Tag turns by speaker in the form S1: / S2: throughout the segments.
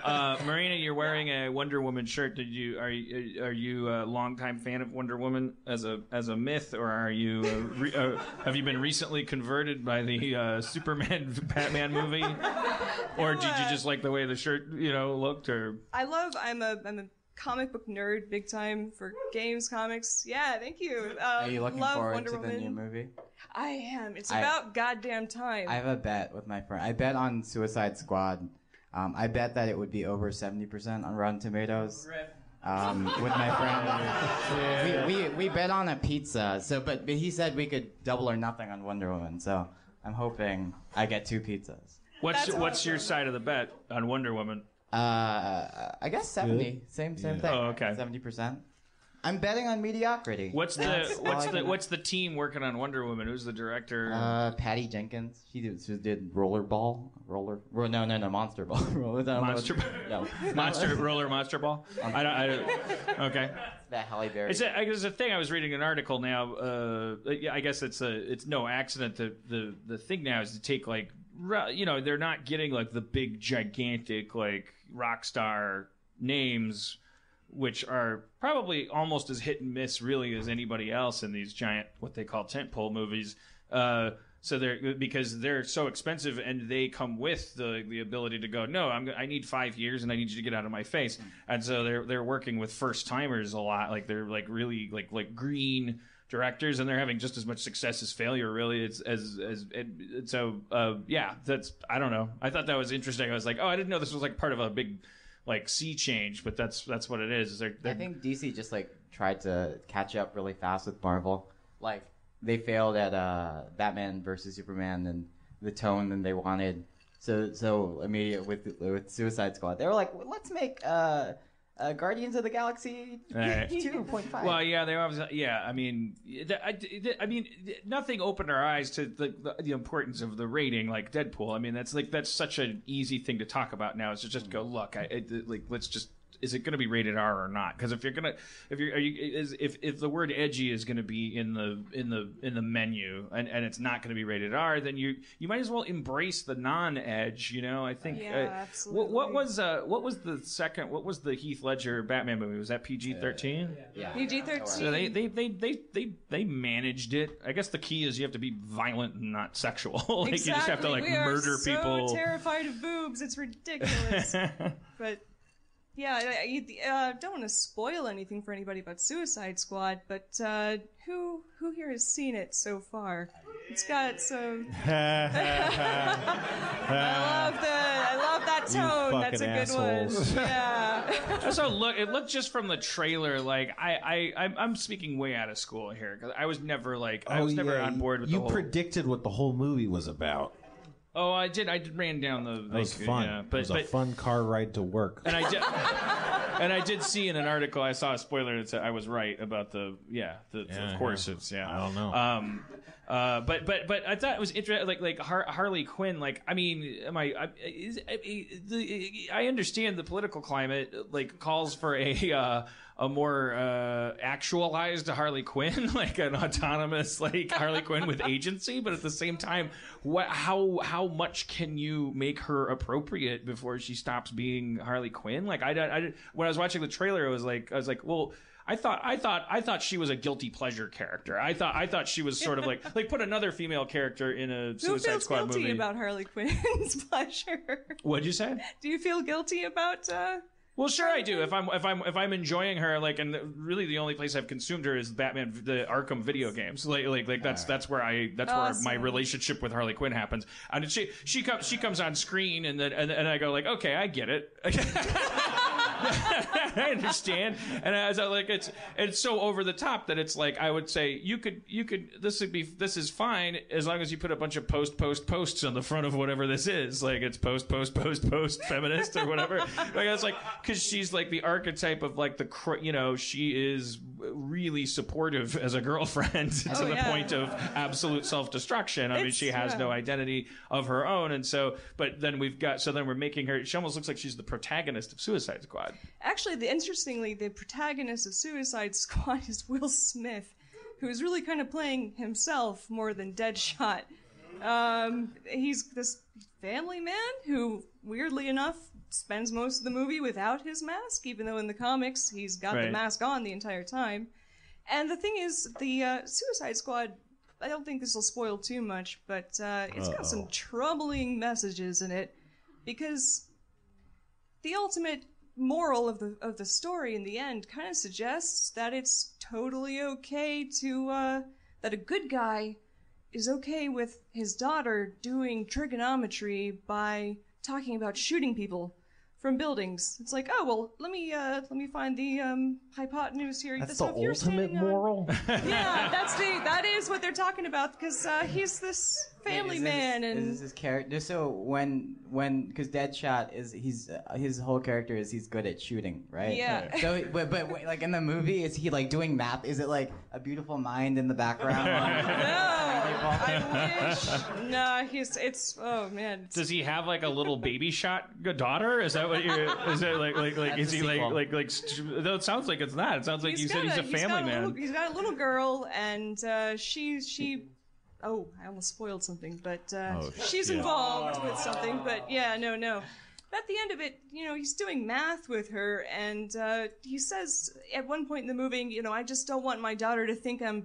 S1: Marina, you're wearing a Wonder Woman shirt. Are you a longtime fan of Wonder Woman as a myth, or are you have you been recently converted by the Superman Batman movie, or did you just like the way the shirt looked? Or
S2: I'm a comic book nerd, big time for games, comics. Yeah, thank you.
S3: Are you looking forward
S2: Wonder
S3: to
S2: Woman.
S3: the new movie?
S2: I am. It's about goddamn time.
S3: I have a bet with my friend. I bet on Suicide Squad. I bet that it would be over 70% on Rotten Tomatoes. With my friend, we bet on a pizza. But he said we could double or nothing on Wonder Woman. So I'm hoping I get 2 pizzas.
S1: What's your side of the bet on Wonder Woman?
S3: I guess 70.
S4: Good.
S3: Same thing.
S1: Oh, okay.
S3: 70%. I'm betting on mediocrity.
S1: What's the team working on Wonder Woman? Who's the director?
S3: Patty Jenkins. She did Monster Ball. Monster Ball.
S1: Monster Ball. Okay.
S3: That Halle Berry.
S1: It's a thing. I was reading an article now. I guess it's no accident that the thing now is to take they're not getting the big gigantic rock star names, which are probably almost as hit and miss really as anybody else in these giant what they call tentpole movies. So because they're so expensive, and they come with the ability to go, no, I need 5 years, and I need you to get out of my face. And so they're working with first timers a lot. They're really green directors, and they're having just as much success as failure, really. Yeah, that's, I don't know. I thought that was interesting. I was like, oh, I didn't know this was part of a big sea change, but that's what it is. I
S3: think DC just tried to catch up really fast with Marvel. They failed at Batman versus Superman and the tone that they wanted. So immediately with Suicide Squad, they were like, well, let's make Guardians of the Galaxy 2.5.
S1: Well, yeah, they obviously, yeah. I mean, nothing opened our eyes to the importance of the rating like Deadpool. I mean, that's such an easy thing to talk about now. Is to just go, look, let's just. Is it going to be rated R or not? Because if the word edgy is going to be in the menu and it's not going to be rated R, then you might as well embrace the non-edge. I think.
S2: Yeah, absolutely.
S1: What was the Heath Ledger Batman movie? Was that PG-13?
S3: Yeah.
S2: PG-13.
S1: So they managed it. I guess the key is you have to be violent and not sexual.
S2: Exactly.
S1: You just have to murder people.
S2: So terrified of boobs, it's ridiculous. But. Yeah, I don't want to spoil anything for anybody about Suicide Squad, but who here has seen it so far? It's got some. I love that tone. That's a good one. Yeah.
S1: Also, it looked just from the trailer I'm speaking way out of school here because I was never never on board with.
S4: You predicted what the whole movie was about.
S1: Oh, I did. I ran down the.
S4: That was fun.
S1: Yeah,
S4: it was a fun car ride to work.
S1: And I did see in an article. I saw a spoiler that said I was right about of course it's. Yeah.
S4: I don't know.
S1: But I thought it was interesting. Harley Quinn. I understand the political climate calls for a more actualized Harley Quinn, an autonomous Harley Quinn with agency. But at the same time, how much can you make her appropriate before she stops being Harley Quinn? When I was watching the trailer, I was like, well. I thought she was a guilty pleasure character. I thought she was sort of put another female character in a Suicide Squad movie.
S2: Who feels guilty about Harley Quinn's pleasure?
S1: What'd you say?
S2: Do you feel guilty about?
S1: Well, sure I do. If I'm enjoying her, and really the only place I've consumed her is Batman, the Arkham video games. That's where
S2: awesome.
S1: Where my relationship with Harley Quinn happens. And she comes on screen, and I go okay, I get it. I understand, and as it's so over the top that it's I would say you could this is fine as long as you put a bunch of posts on the front of whatever this is, it's post feminist or whatever. It's because she's the archetype of she is really supportive as a girlfriend to the point of absolute self-destruction. I mean, she has no identity of her own, and so but then we're making her. She almost looks like she's the protagonist of Suicide Squad.
S2: Actually, interestingly, the protagonist of Suicide Squad is Will Smith, who is really kind of playing himself more than Deadshot. He's this family man who, weirdly enough, spends most of the movie without his mask, even though in the comics he's got the mask on the entire time. And the thing is, the Suicide Squad, I don't think this will spoil too much, but it's got some troubling messages in it, because the ultimate moral of the story in the end kind of suggests that it's totally okay to that a good guy is okay with his daughter doing trigonometry by talking about shooting people from buildings. It's like, oh well, let me find the hypotenuse here.
S4: That's
S2: so
S4: the
S2: if you're
S4: ultimate
S2: standing on-
S4: moral.
S2: Yeah, that is what they're talking about, because he's this family man, and
S3: is this his character? So when because Deadshot his whole character is he's good at shooting, right?
S2: Yeah. Right.
S3: So but like in the movie, is he like doing math? Is it like A Beautiful Mind in the background?
S2: no, I wish. No, it's oh man.
S1: Does he have like a little baby shot daughter? Is that what you're? Is it like is he like? Though it sounds like it's not. It sounds like you said he's a family man.
S2: He's got a little girl, and she. Oh, I almost spoiled something, but she's involved with something. But yeah, no. But at the end of it, he's doing math with her, and he says at one point in the movie, I just don't want my daughter to think I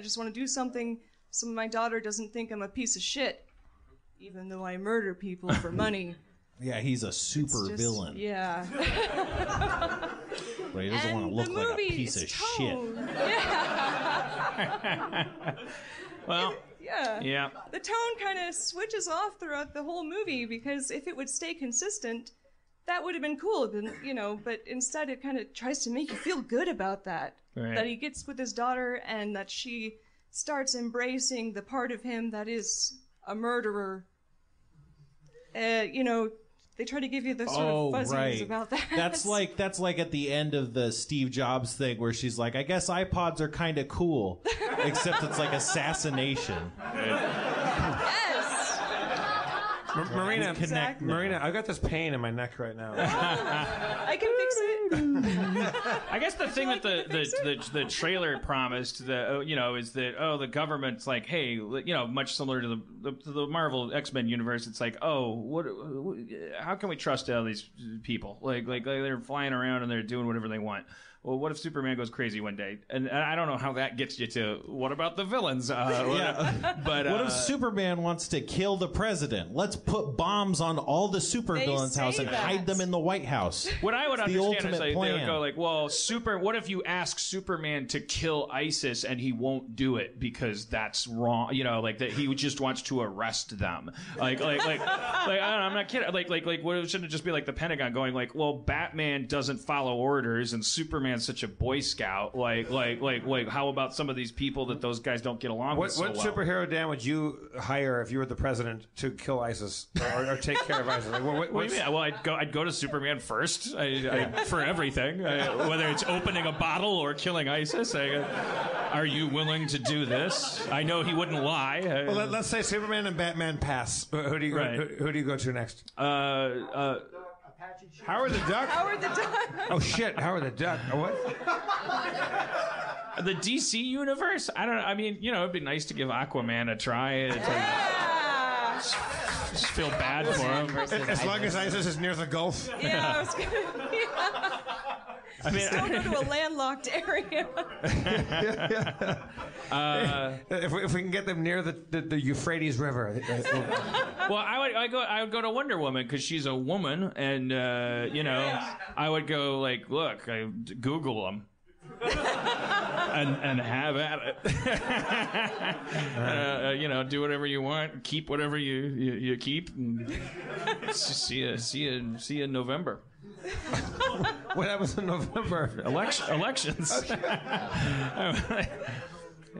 S2: just want to do something so my daughter doesn't think I'm a piece of shit, even though I murder people for money.
S4: Yeah, he's a super villain.
S2: Yeah.
S4: But he doesn't want to look like a piece of shit.
S2: Yeah.
S1: Well.
S2: Yeah. The tone kind of switches off throughout the whole movie, because if it would stay consistent, that would have been cool, but instead it kind of tries to make you feel good about that.
S1: Right.
S2: That he gets with his daughter and that she starts embracing the part of him that is a murderer. They try to give you the sort of fuzziness about that.
S4: That's like at the end of the Steve Jobs thing where she's like, I guess iPods are kind of cool, except it's like assassination.
S2: Yes.
S5: Marina,
S2: Exactly.
S5: Marina, I've got this pain in my neck right now.
S2: I can fix it.
S1: I guess the thing that the trailer promised, is that the government's like, hey, much similar to the Marvel X-Men universe. It's like, how can we trust all these people? Like they're flying around and they're doing whatever they want. Well, what if Superman goes crazy one day? And I don't know how that gets you to, what about the villains? But
S4: what if Superman wants to kill the president? Let's put bombs on all the supervillains' house and hide them in the White House.
S1: What I would understand is
S4: they
S1: would go like, well, what if you ask Superman to kill ISIS and he won't do it because that's wrong? Like that he just wants to arrest them. Like I don't know, I'm not kidding. Like what shouldn't it just be like the Pentagon going like, well, Batman doesn't follow orders and Superman's such a Boy Scout. Like how about some of these people that those guys don't get along with so
S5: What
S1: well?
S5: superhero, Dan, would you hire if you were the president to kill ISIS or take care of ISIS? Like,
S1: What do you mean? Well, I'd go to Superman first for everything, whether it's opening a bottle or killing ISIS. Are you willing to do this? I know he wouldn't lie.
S5: Well, let's say Superman and Batman pass. Who do you who do you go to next? Howard the Duck.
S2: Howard the Duck.
S5: Oh shit, Howard the Duck. What?
S1: The DC universe? I don't know. I mean, it'd be nice to give Aquaman a try. Just feel bad for him.
S5: As long as ISIS is near the Gulf.
S2: Yeah, I was gonna.
S1: I mean,
S2: don't go to a landlocked area.
S5: If we can get them near the Euphrates River.
S1: well, I would go to Wonder Woman because she's a woman, and I would go like, look, I Google them. and have at it. Do whatever you want, keep whatever you keep, and see you in November.
S5: What happens in November?
S1: Elections.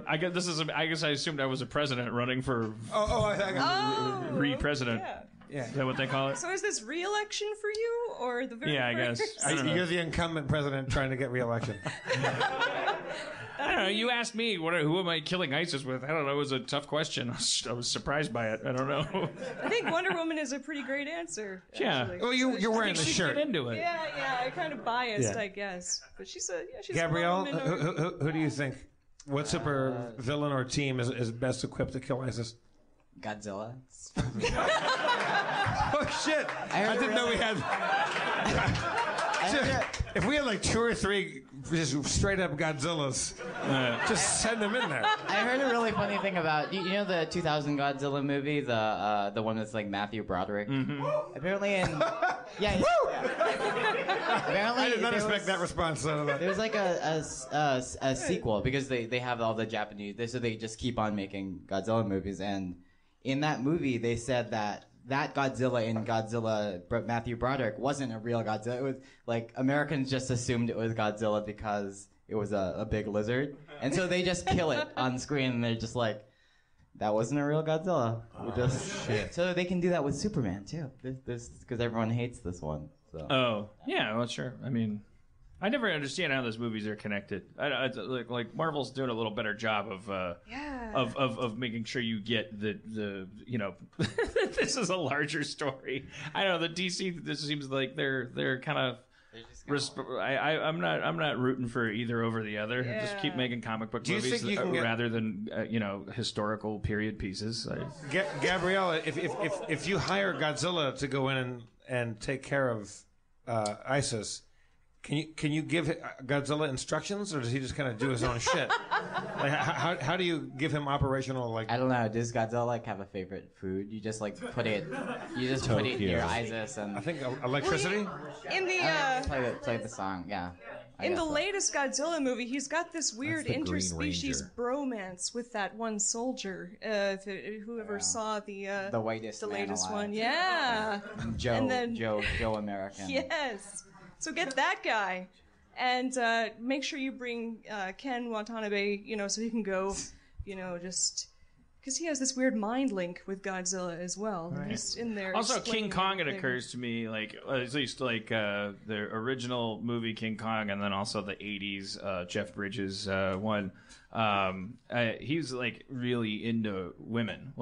S1: I guess I assumed I was a president running for re-president.
S2: Yeah.
S1: Is that what they call it?
S2: So is this re-election for you, or the very
S1: Yeah, I guess.
S2: first?
S1: I don't know.
S5: You're the incumbent president trying to get re-election.
S1: I don't know. You asked me, who am I killing ISIS with? I don't know. It was a tough question. I was surprised by it. I don't know.
S2: I think Wonder Woman is a pretty great answer.
S1: Yeah.
S2: Actually.
S5: Well, you're wearing the
S1: She
S5: shirt.
S1: get into it.
S2: Yeah, I'm kind of biased,
S5: Yeah.
S2: I guess. But she's a
S5: Gabrielle,
S2: Wonder Woman.
S5: who do you think? What super villain or team is best equipped to kill ISIS?
S3: Godzilla.
S5: Oh shit! I didn't know we had. If we had like 2 or 3 just straight up Godzillas, just send them in there.
S3: I heard a really funny thing about you know the 2000 Godzilla movie, the one that's like Matthew Broderick. Apparently, apparently
S5: I did not expect that response.
S3: There's like a sequel because they have all the Japanese, so they just keep on making Godzilla movies, and in that movie they said that Godzilla in Godzilla Matthew Broderick wasn't a real Godzilla. It was like Americans just assumed it was Godzilla because it was a big lizard, and so they just kill it on screen, and they're just like, that wasn't a real Godzilla. Shit. So they can do that with Superman too, because everyone hates this one. So.
S1: Oh yeah, well sure. I mean, I never understand how those movies are connected. Like Marvel's doing a little better job of making sure you get the you know this is a larger story. I don't know, the DC. This seems like they're kind of. I'm not rooting for either over the other.
S2: Yeah.
S1: Just keep making comic book movies rather than historical period pieces.
S5: Gabriella, if you hire Godzilla to go in and take care of ISIS. Can you give Godzilla instructions, or does he just kind of do his own shit? Like, how do you give him operational like?
S3: I don't know. Does Godzilla have a favorite food? You just put it near ISIS and.
S5: I think electricity.
S2: In the
S3: play the song, yeah.
S2: In the latest Godzilla movie, he's got this weird interspecies bromance with that one soldier. Whoever saw the
S3: whitest
S2: the
S3: man
S2: latest
S3: alive.
S2: one, yeah.
S3: Joe American.
S2: Yes. So get that guy, and make sure you bring Ken Watanabe, so he can go, just because he has this weird mind link with Godzilla as well. Right. Just in there.
S1: Also, King Kong. It occurs to me at least the original movie King Kong, and then also the '80s Jeff Bridges one. He's like really into women,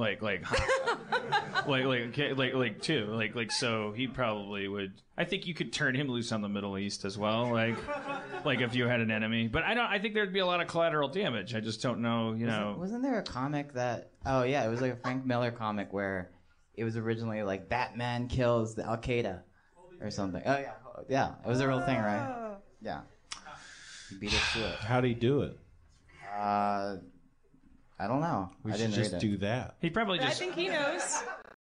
S1: so he probably would. I think you could turn him loose on the Middle East as well, like if you had an enemy. But I think there'd be a lot of collateral damage. I just don't know,
S3: Wasn't there a comic that? Oh yeah, it was like a Frank Miller comic where it was originally like Batman kills the Al Qaeda or something. Oh yeah, it was a real thing, right? Yeah, he beat us to it.
S4: How'd he do it?
S3: I don't know.
S4: We
S3: I
S4: should
S3: didn't
S4: just
S3: read it.
S4: do that.
S1: He probably
S2: I think he knows.